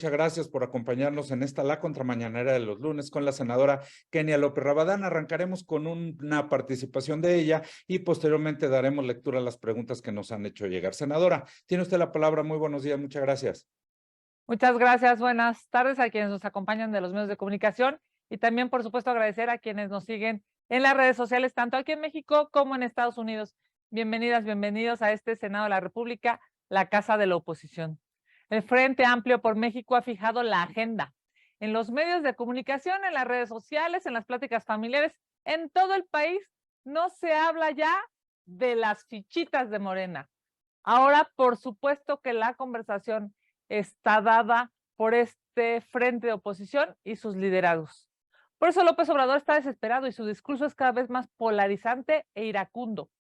Muchas gracias por acompañarnos en esta La Contramañanera de los lunes con la senadora Kenia López Rabadán. Arrancaremos con una participación de ella y posteriormente daremos lectura a las preguntas que nos han hecho llegar. Senadora, tiene usted la palabra. Muy buenos días, muchas gracias. Muchas gracias, buenas tardes a quienes nos acompañan de los medios de comunicación y también, por supuesto, agradecer a quienes nos siguen en las redes sociales, tanto aquí en México como en Estados Unidos. Bienvenidas, bienvenidos a este Senado de la República, la Casa de la Oposición. El Frente Amplio por México ha fijado la agenda en los medios de comunicación, en las redes sociales, en las pláticas familiares, en todo el país. No se habla ya de las fichitas de Morena. Ahora, por supuesto que la conversación está dada por este frente de oposición y sus liderados. Por eso López Obrador está desesperado y su discurso es cada vez más polarizante e iracundo.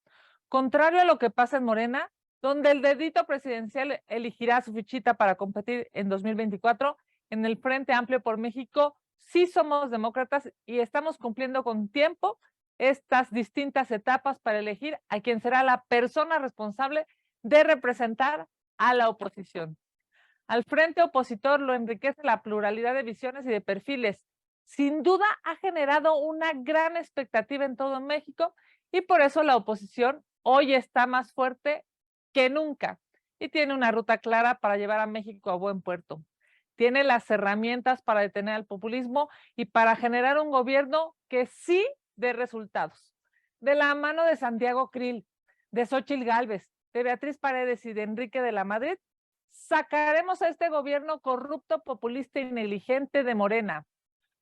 Contrario a lo que pasa en Morena, donde el dedito presidencial elegirá su fichita para competir en 2024, en el Frente Amplio por México sí somos demócratas y estamos cumpliendo con tiempo estas distintas etapas para elegir a quien será la persona responsable de representar a la oposición. Al frente opositor lo enriquece la pluralidad de visiones y de perfiles. Sin duda ha generado una gran expectativa en todo México y por eso la oposición hoy está más fuerte que nunca y tiene una ruta clara para llevar a México a buen puerto. Tiene las herramientas para detener al populismo y para generar un gobierno que sí dé resultados. De la mano de Santiago Krill, de Xóchitl Gálvez, de Beatriz Paredes y de Enrique de la Madrid, sacaremos a este gobierno corrupto, populista y negligente de Morena.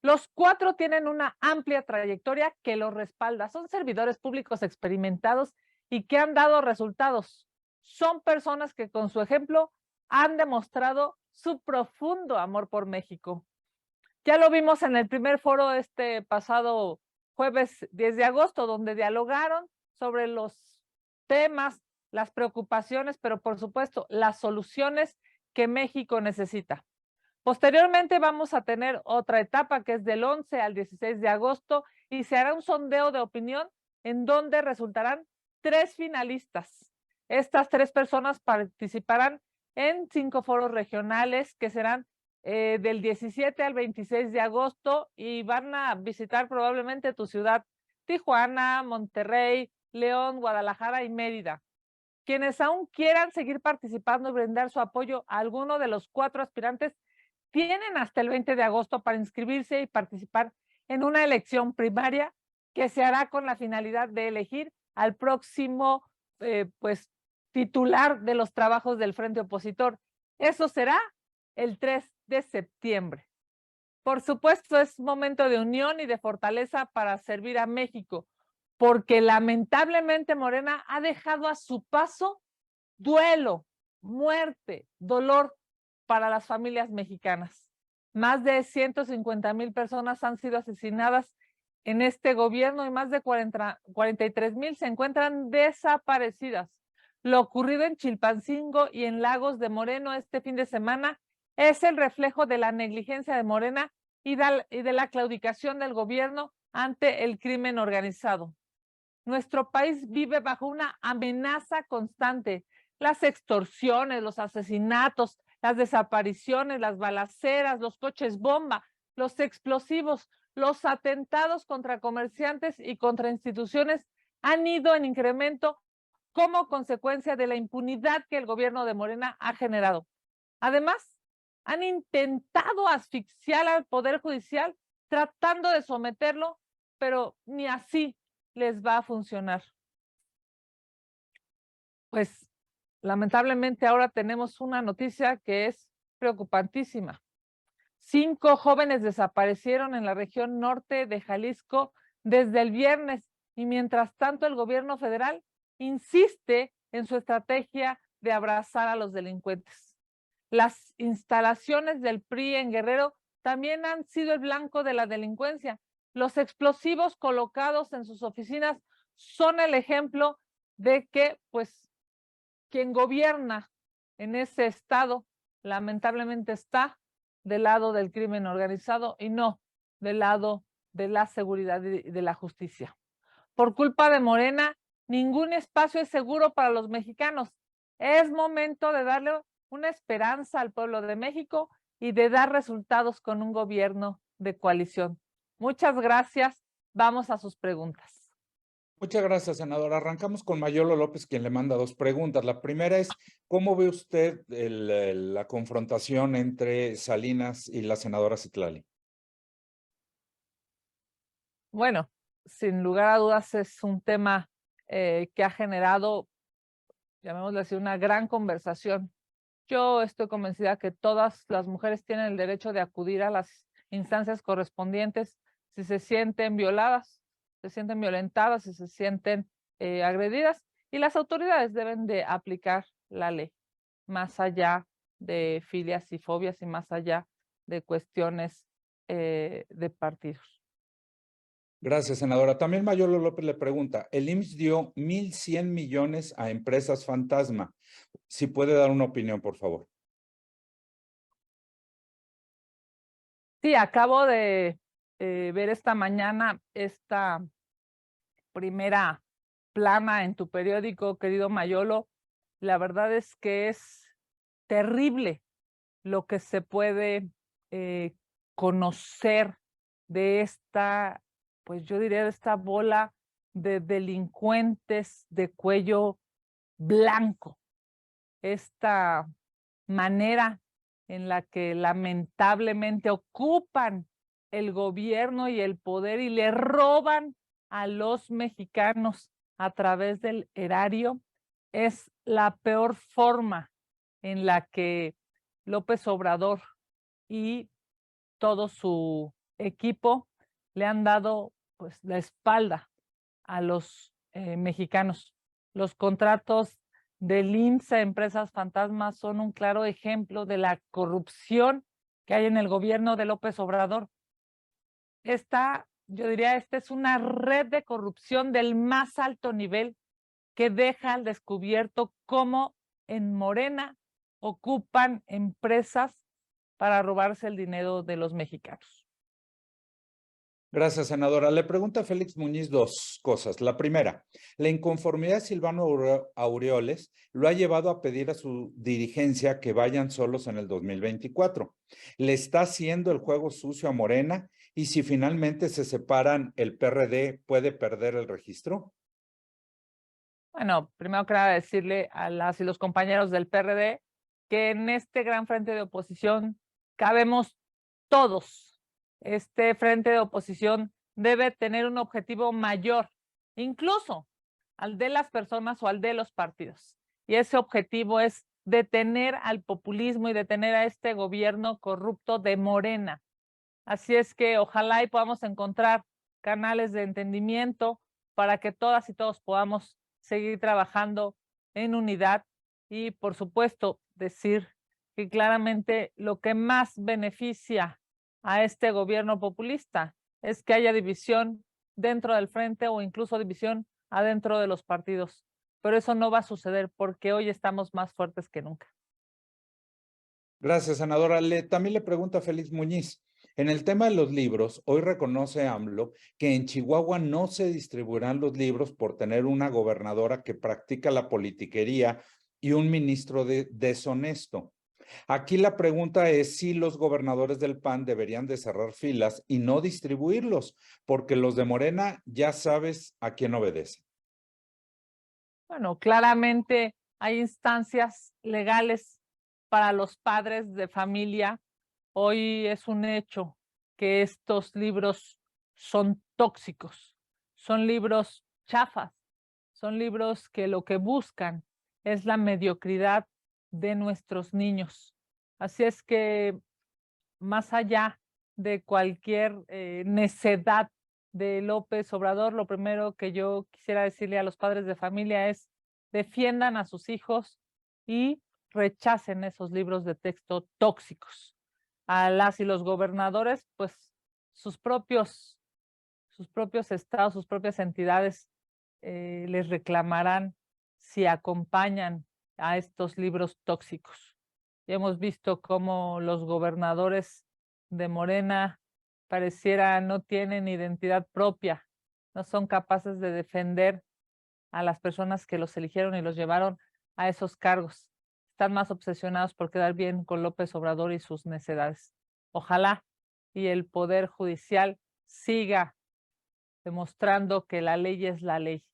Los cuatro tienen una amplia trayectoria que los respalda. Son servidores públicos experimentados y que han dado resultados. Son personas que con su ejemplo han demostrado su profundo amor por México. Ya lo vimos en el primer foro este pasado jueves 10 de agosto, donde dialogaron sobre los temas, las preocupaciones, pero por supuesto las soluciones que México necesita. Posteriormente vamos a tener otra etapa que es del 11 al 16 de agosto y se hará un sondeo de opinión en donde resultarán 3 finalistas. Estas 3 personas participarán en 5 foros regionales que serán del 17 al 26 de agosto y van a visitar probablemente tu ciudad, Tijuana, Monterrey, León, Guadalajara y Mérida. Quienes aún quieran seguir participando y brindar su apoyo a alguno de los 4 aspirantes tienen hasta el 20 de agosto para inscribirse y participar en una elección primaria que se hará con la finalidad de elegir al próximo titular de los trabajos del frente opositor. Eso será el 3 de septiembre. Por supuesto, es momento de unión y de fortaleza para servir a México, porque lamentablemente Morena ha dejado a su paso duelo, muerte, dolor para las familias mexicanas. Más de 150,000 personas han sido asesinadas en este gobierno y más de 43,000 se encuentran desaparecidas. Lo ocurrido en Chilpancingo y en Lagos de Moreno este fin de semana es el reflejo de la negligencia de Morena y de la claudicación del gobierno ante el crimen organizado. Nuestro país vive bajo una amenaza constante. Las extorsiones, los asesinatos, las desapariciones, las balaceras, los coches bomba, los explosivos, los atentados contra comerciantes y contra instituciones han ido en incremento como consecuencia de la impunidad que el gobierno de Morena ha generado. Además, han intentado asfixiar al Poder Judicial tratando de someterlo, pero ni así les va a funcionar. Pues lamentablemente ahora tenemos una noticia que es preocupantísima. 5 jóvenes desaparecieron en la región norte de Jalisco desde el viernes y mientras tanto el gobierno federal insiste en su estrategia de abrazar a los delincuentes. Las instalaciones del PRI en Guerrero también han sido el blanco de la delincuencia. Los explosivos colocados en sus oficinas son el ejemplo de que, pues, quien gobierna en ese estado lamentablemente está del lado del crimen organizado y no del lado de la seguridad y de la justicia. Por culpa de Morena, ningún espacio es seguro para los mexicanos. Es momento de darle una esperanza al pueblo de México y de dar resultados con un gobierno de coalición. Muchas gracias. Vamos a sus preguntas. Muchas gracias, senadora. Arrancamos con Mayolo López, quien le manda dos preguntas. La primera es, ¿cómo ve usted la confrontación entre Salinas y la senadora Citlali? Bueno, sin lugar a dudas es un tema que ha generado, llamémosle así, una gran conversación. Yo estoy convencida que todas las mujeres tienen el derecho de acudir a las instancias correspondientes si se sienten violadas, se sienten violentadas, si se sienten agredidas, y las autoridades deben de aplicar la ley, más allá de filias y fobias y más allá de cuestiones de partidos. Gracias, senadora. También Mayolo López le pregunta, el IMSS dio 1,100 millones a empresas fantasma. Si puede dar una opinión, por favor. Sí, acabo de ver esta mañana esta primera plana en tu periódico, querido Mayolo. La verdad es que es terrible lo que se puede conocer de esta, pues yo diría de esta bola de delincuentes de cuello blanco. Esta manera en la que lamentablemente ocupan el gobierno y el poder y le roban a los mexicanos a través del erario es la peor forma en la que López Obrador y todo su equipo le han dado pues la espalda a los mexicanos. Los contratos del IMSS a empresas fantasmas son un claro ejemplo de la corrupción que hay en el gobierno de López Obrador. Yo diría, esta es una red de corrupción del más alto nivel que deja al descubierto cómo en Morena ocupan empresas para robarse el dinero de los mexicanos. Gracias, senadora. Le pregunta a Félix Muñiz dos cosas. La primera, la inconformidad de Silvano Aureoles lo ha llevado a pedir a su dirigencia que vayan solos en el 2024. ¿Le está haciendo el juego sucio a Morena? Y si finalmente se separan, ¿el PRD puede perder el registro? Bueno, primero que nada decirle a las y los compañeros del PRD que en este gran frente de oposición cabemos todos. Este frente de oposición debe tener un objetivo mayor, incluso al de las personas o al de los partidos. Y ese objetivo es detener al populismo y detener a este gobierno corrupto de Morena. Así es que ojalá y podamos encontrar canales de entendimiento para que todas y todos podamos seguir trabajando en unidad y, por supuesto, decir que claramente lo que más beneficia a este gobierno populista es que haya división dentro del frente o incluso división adentro de los partidos. Pero eso no va a suceder porque hoy estamos más fuertes que nunca. Gracias, senadora. También le pregunta a Félix Muñiz. En el tema de los libros, hoy reconoce AMLO que en Chihuahua no se distribuirán los libros por tener una gobernadora que practica la politiquería y un ministro deshonesto. Aquí la pregunta es si los gobernadores del PAN deberían de cerrar filas y no distribuirlos, porque los de Morena ya sabes a quién obedecen. Bueno, claramente hay instancias legales para los padres de familia. Hoy es un hecho que estos libros son tóxicos, son libros chafas, son libros que lo que buscan es la mediocridad de nuestros niños. Así es que más allá de cualquier necedad de López Obrador, lo primero que yo quisiera decirle a los padres de familia es defiendan a sus hijos y rechacen esos libros de texto tóxicos. A las y los gobernadores, pues sus propios estados, sus propias entidades les reclamarán si acompañan a estos libros tóxicos. Ya hemos visto cómo los gobernadores de Morena pareciera no tienen identidad propia, no son capaces de defender a las personas que los eligieron y los llevaron a esos cargos. están más obsesionados por quedar bien con López Obrador y sus necedades. Ojalá y el Poder Judicial siga demostrando que la ley es la ley.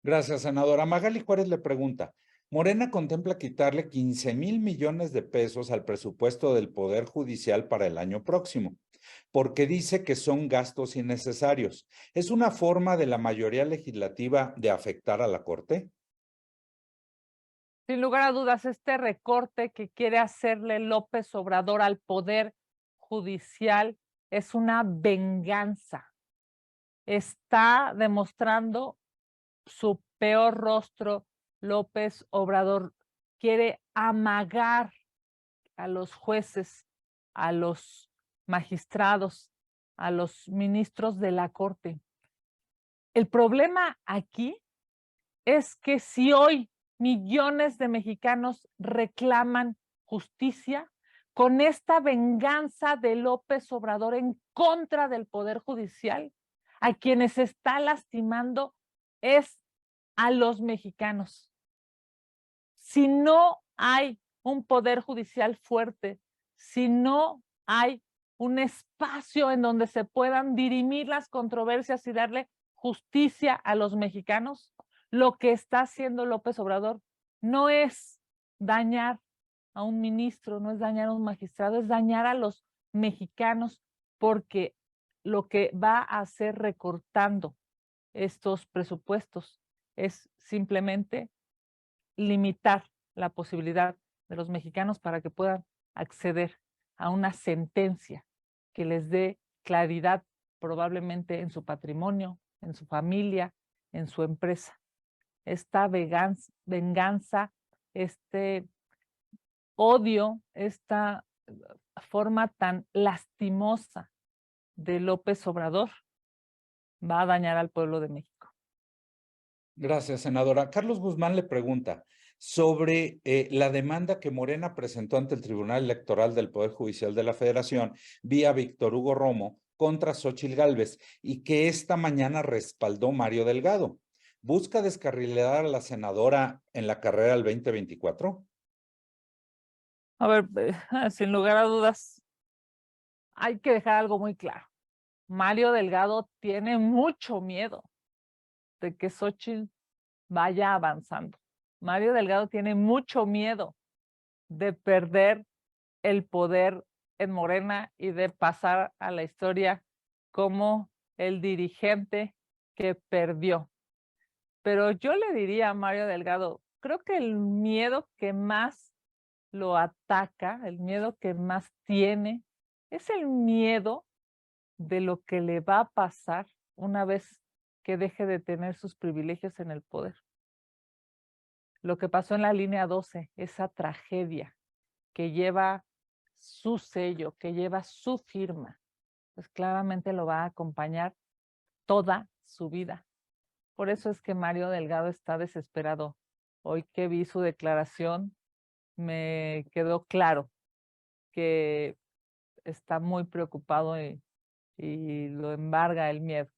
Gracias, senadora. Magali Juárez le pregunta, Morena contempla quitarle 15,000 millones de pesos al presupuesto del Poder Judicial para el año próximo, porque dice que son gastos innecesarios. ¿Es una forma de la mayoría legislativa de afectar a la Corte? Sin lugar a dudas, este recorte que quiere hacerle López Obrador al Poder Judicial es una venganza. Está demostrando su peor rostro. López Obrador quiere amagar a los jueces, a los magistrados, a los ministros de la Corte. El problema aquí es que si hoy millones de mexicanos reclaman justicia, con esta venganza de López Obrador en contra del Poder Judicial, a quienes está lastimando es a los mexicanos. Si no hay un Poder Judicial fuerte, si no hay un espacio en donde se puedan dirimir las controversias y darle justicia a los mexicanos, lo que está haciendo López Obrador no es dañar a un ministro, no es dañar a un magistrado, es dañar a los mexicanos, porque lo que va a hacer recortando estos presupuestos es simplemente limitar la posibilidad de los mexicanos para que puedan acceder a una sentencia que les dé claridad probablemente en su patrimonio, en su familia, en su empresa. Esta venganza, este odio, esta forma tan lastimosa de López Obrador va a dañar al pueblo de México. Gracias, senadora. Carlos Guzmán le pregunta sobre la demanda que Morena presentó ante el Tribunal Electoral del Poder Judicial de la Federación vía Víctor Hugo Romo contra Xóchitl Gálvez y que esta mañana respaldó Mario Delgado. ¿Busca descarrilar a la senadora en la carrera del 2024? A ver, sin lugar a dudas, hay que dejar algo muy claro. Mario Delgado tiene mucho miedo de que Xóchitl vaya avanzando. Mario Delgado tiene mucho miedo de perder el poder en Morena y de pasar a la historia como el dirigente que perdió. Pero yo le diría a Mario Delgado, creo que el miedo que más lo ataca, el miedo que más tiene, es el miedo de lo que le va a pasar una vez que deje de tener sus privilegios en el poder. Lo que pasó en la línea 12, esa tragedia que lleva su sello, que lleva su firma, pues claramente lo va a acompañar toda su vida. Por eso es que Mario Delgado está desesperado. Hoy que vi su declaración, me quedó claro que está muy preocupado y lo embarga el miedo.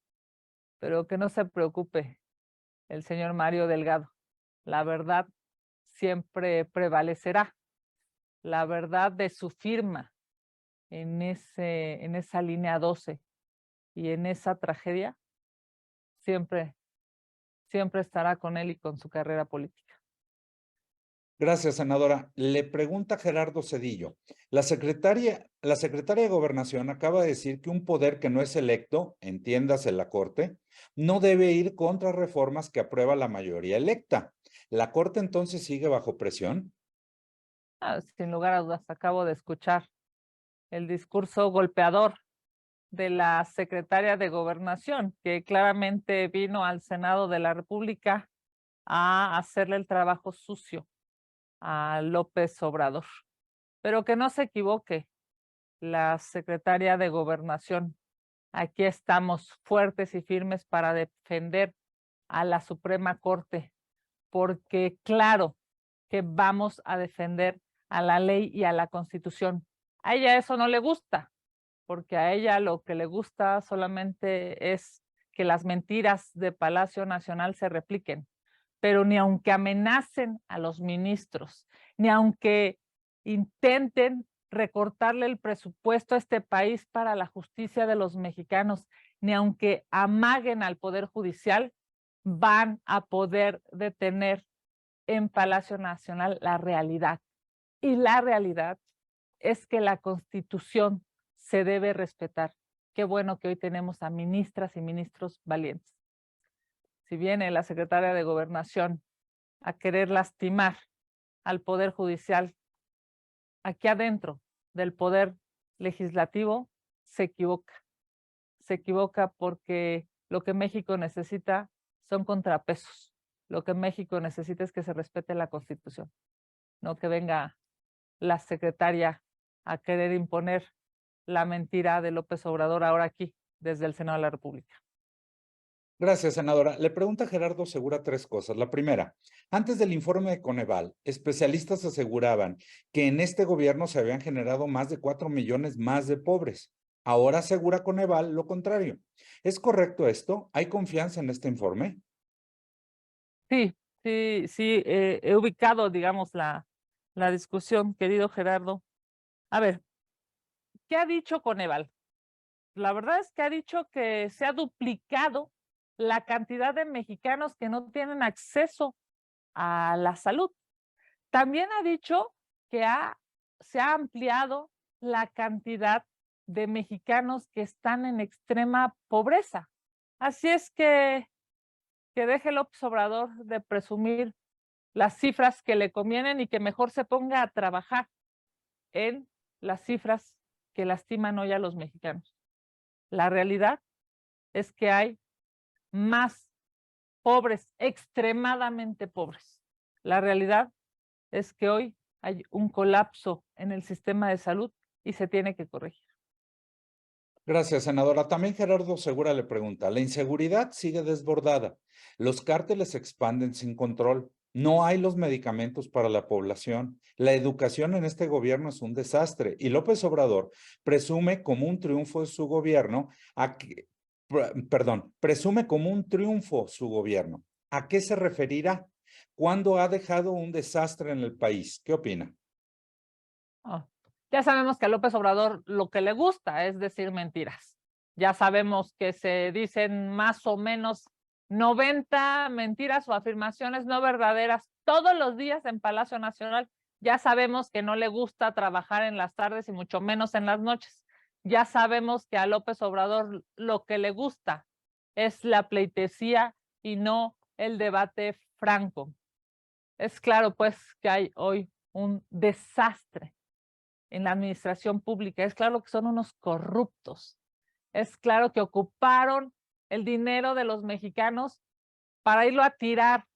Pero que no se preocupe el señor Mario Delgado. La verdad siempre prevalecerá. La verdad de su firma en esa línea 12 y en esa tragedia siempre estará con él y con su carrera política. Gracias, senadora. Le pregunta Gerardo Cedillo. La secretaria de Gobernación acaba de decir que un poder que no es electo, entiéndase la Corte, no debe ir contra reformas que aprueba la mayoría electa. ¿La Corte entonces sigue bajo presión? Sin lugar a dudas, acabo de escuchar el discurso golpeador de la secretaria de Gobernación, que claramente vino al Senado de la República a hacerle el trabajo sucio a López Obrador. Pero que no se equivoque la secretaria de Gobernación. Aquí estamos fuertes y firmes para defender a la Suprema Corte, porque claro que vamos a defender a la ley y a la Constitución. A ella eso no le gusta, porque a ella lo que le gusta solamente es que las mentiras de Palacio Nacional se repliquen. pero ni aunque amenacen a los ministros, ni aunque intenten recortarle el presupuesto a este país para la justicia de los mexicanos, ni aunque amaguen al Poder Judicial, van a poder detener en Palacio Nacional la realidad. Y la realidad es que la Constitución se debe respetar. Qué bueno que hoy tenemos a ministras y ministros valientes. Si viene la secretaria de Gobernación a querer lastimar al Poder Judicial, aquí adentro del Poder Legislativo, se equivoca. Se equivoca porque lo que México necesita son contrapesos. Lo que México necesita es que se respete la Constitución, no que venga la secretaria a querer imponer la mentira de López Obrador ahora aquí, desde el Senado de la República. Gracias, senadora. Le pregunta Gerardo Segura 3 cosas. La primera, antes del informe de Coneval, especialistas aseguraban que en este gobierno se habían generado más de 4 millones más de pobres. Ahora asegura Coneval lo contrario. ¿Es correcto esto? ¿Hay confianza en este informe? Sí, he ubicado, digamos, la discusión, querido Gerardo. A ver, ¿qué ha dicho Coneval? La verdad es que ha dicho que se ha duplicado la cantidad de mexicanos que no tienen acceso a la salud. También ha dicho que se ha ampliado la cantidad de mexicanos que están en extrema pobreza. Así es que deje López Obrador de presumir las cifras que le convienen y que mejor se ponga a trabajar en las cifras que lastiman hoy a los mexicanos. La realidad es que hay más pobres, extremadamente pobres. La realidad es que hoy hay un colapso en el sistema de salud y se tiene que corregir. Gracias, senadora. También Gerardo Segura le pregunta, la inseguridad sigue desbordada. Los cárteles se expanden sin control. No hay los medicamentos para la población. La educación en este gobierno es un desastre y López Obrador presume como un triunfo de su gobierno presume como un triunfo su gobierno. ¿A qué se referirá? ¿Cuándo ha dejado un desastre en el país? ¿Qué opina? Oh, ya sabemos que a López Obrador lo que le gusta es decir mentiras. Ya sabemos que se dicen más o menos 90 mentiras o afirmaciones no verdaderas todos los días en Palacio Nacional. Ya sabemos que no le gusta trabajar en las tardes y mucho menos en las noches. Ya sabemos que a López Obrador lo que le gusta es la pleitesía y no el debate franco. Es claro, pues, que hay hoy un desastre en la administración pública. Es claro que son unos corruptos. Es claro que ocuparon el dinero de los mexicanos para irlo a tirar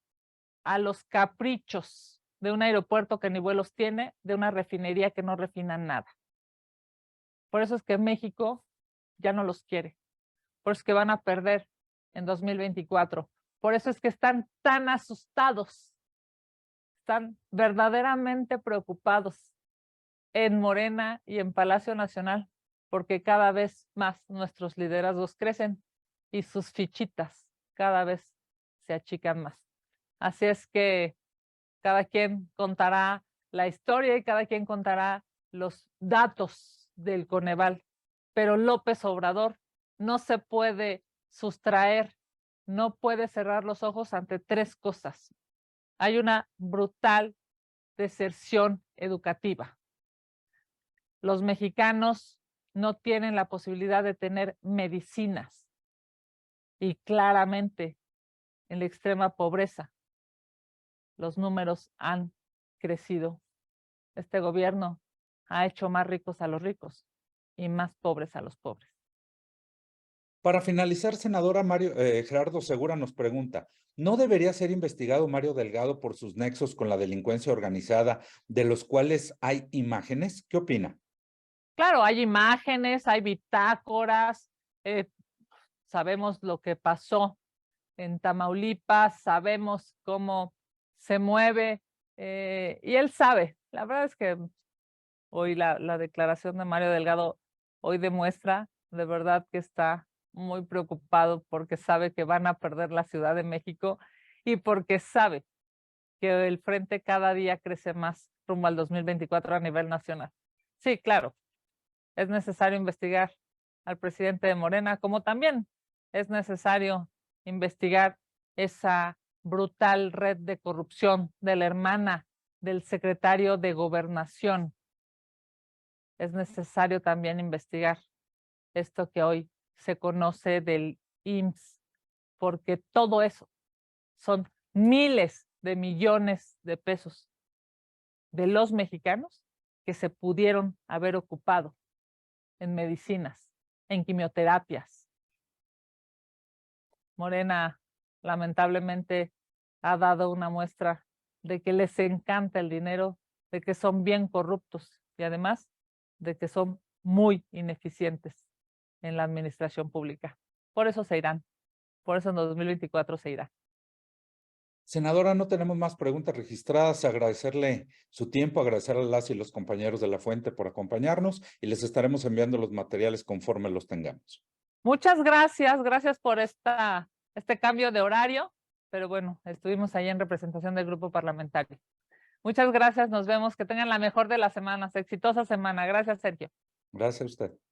a los caprichos de un aeropuerto que ni vuelos tiene, de una refinería que no refina nada. Por eso es que México ya no los quiere. Por eso es que van a perder en 2024. Por eso es que están tan asustados. Están verdaderamente preocupados en Morena y en Palacio Nacional, porque cada vez más nuestros liderazgos crecen y sus fichitas cada vez se achican más. Así es que cada quien contará la historia y cada quien contará los datos del Coneval, pero López Obrador no se puede sustraer, no puede cerrar los ojos ante 3 cosas. Hay una brutal deserción educativa. Los mexicanos no tienen la posibilidad de tener medicinas y claramente en la extrema pobreza los números han crecido. Este gobierno ha hecho más ricos a los ricos y más pobres a los pobres. Para finalizar, senadora Gerardo Segura nos pregunta, ¿no debería ser investigado Mario Delgado por sus nexos con la delincuencia organizada, de los cuales hay imágenes? ¿Qué opina? Claro, hay imágenes, hay bitácoras, sabemos lo que pasó en Tamaulipas, sabemos cómo se mueve y él sabe. La verdad es que hoy la declaración de Mario Delgado hoy demuestra de verdad que está muy preocupado porque sabe que van a perder la Ciudad de México y porque sabe que el frente cada día crece más rumbo al 2024 a nivel nacional. Sí, claro, es necesario investigar al presidente de Morena, como también es necesario investigar esa brutal red de corrupción de la hermana del secretario de Gobernación. Es necesario también investigar esto que hoy se conoce del IMSS, porque todo eso son miles de millones de pesos de los mexicanos que se pudieron haber ocupado en medicinas, en quimioterapias. Morena, lamentablemente, ha dado una muestra de que les encanta el dinero, de que son bien corruptos y además de que son muy ineficientes en la administración pública. Por eso se irán, por eso en 2024 se irá. Senadora, no tenemos más preguntas registradas. Agradecerle su tiempo, agradecer a las y los compañeros de La Fuente por acompañarnos y les estaremos enviando los materiales conforme los tengamos. Muchas gracias por este cambio de horario, pero bueno, estuvimos ahí en representación del grupo parlamentario. Muchas gracias, nos vemos, que tengan la mejor de las semanas, exitosa semana. Gracias, Sergio. Gracias a usted.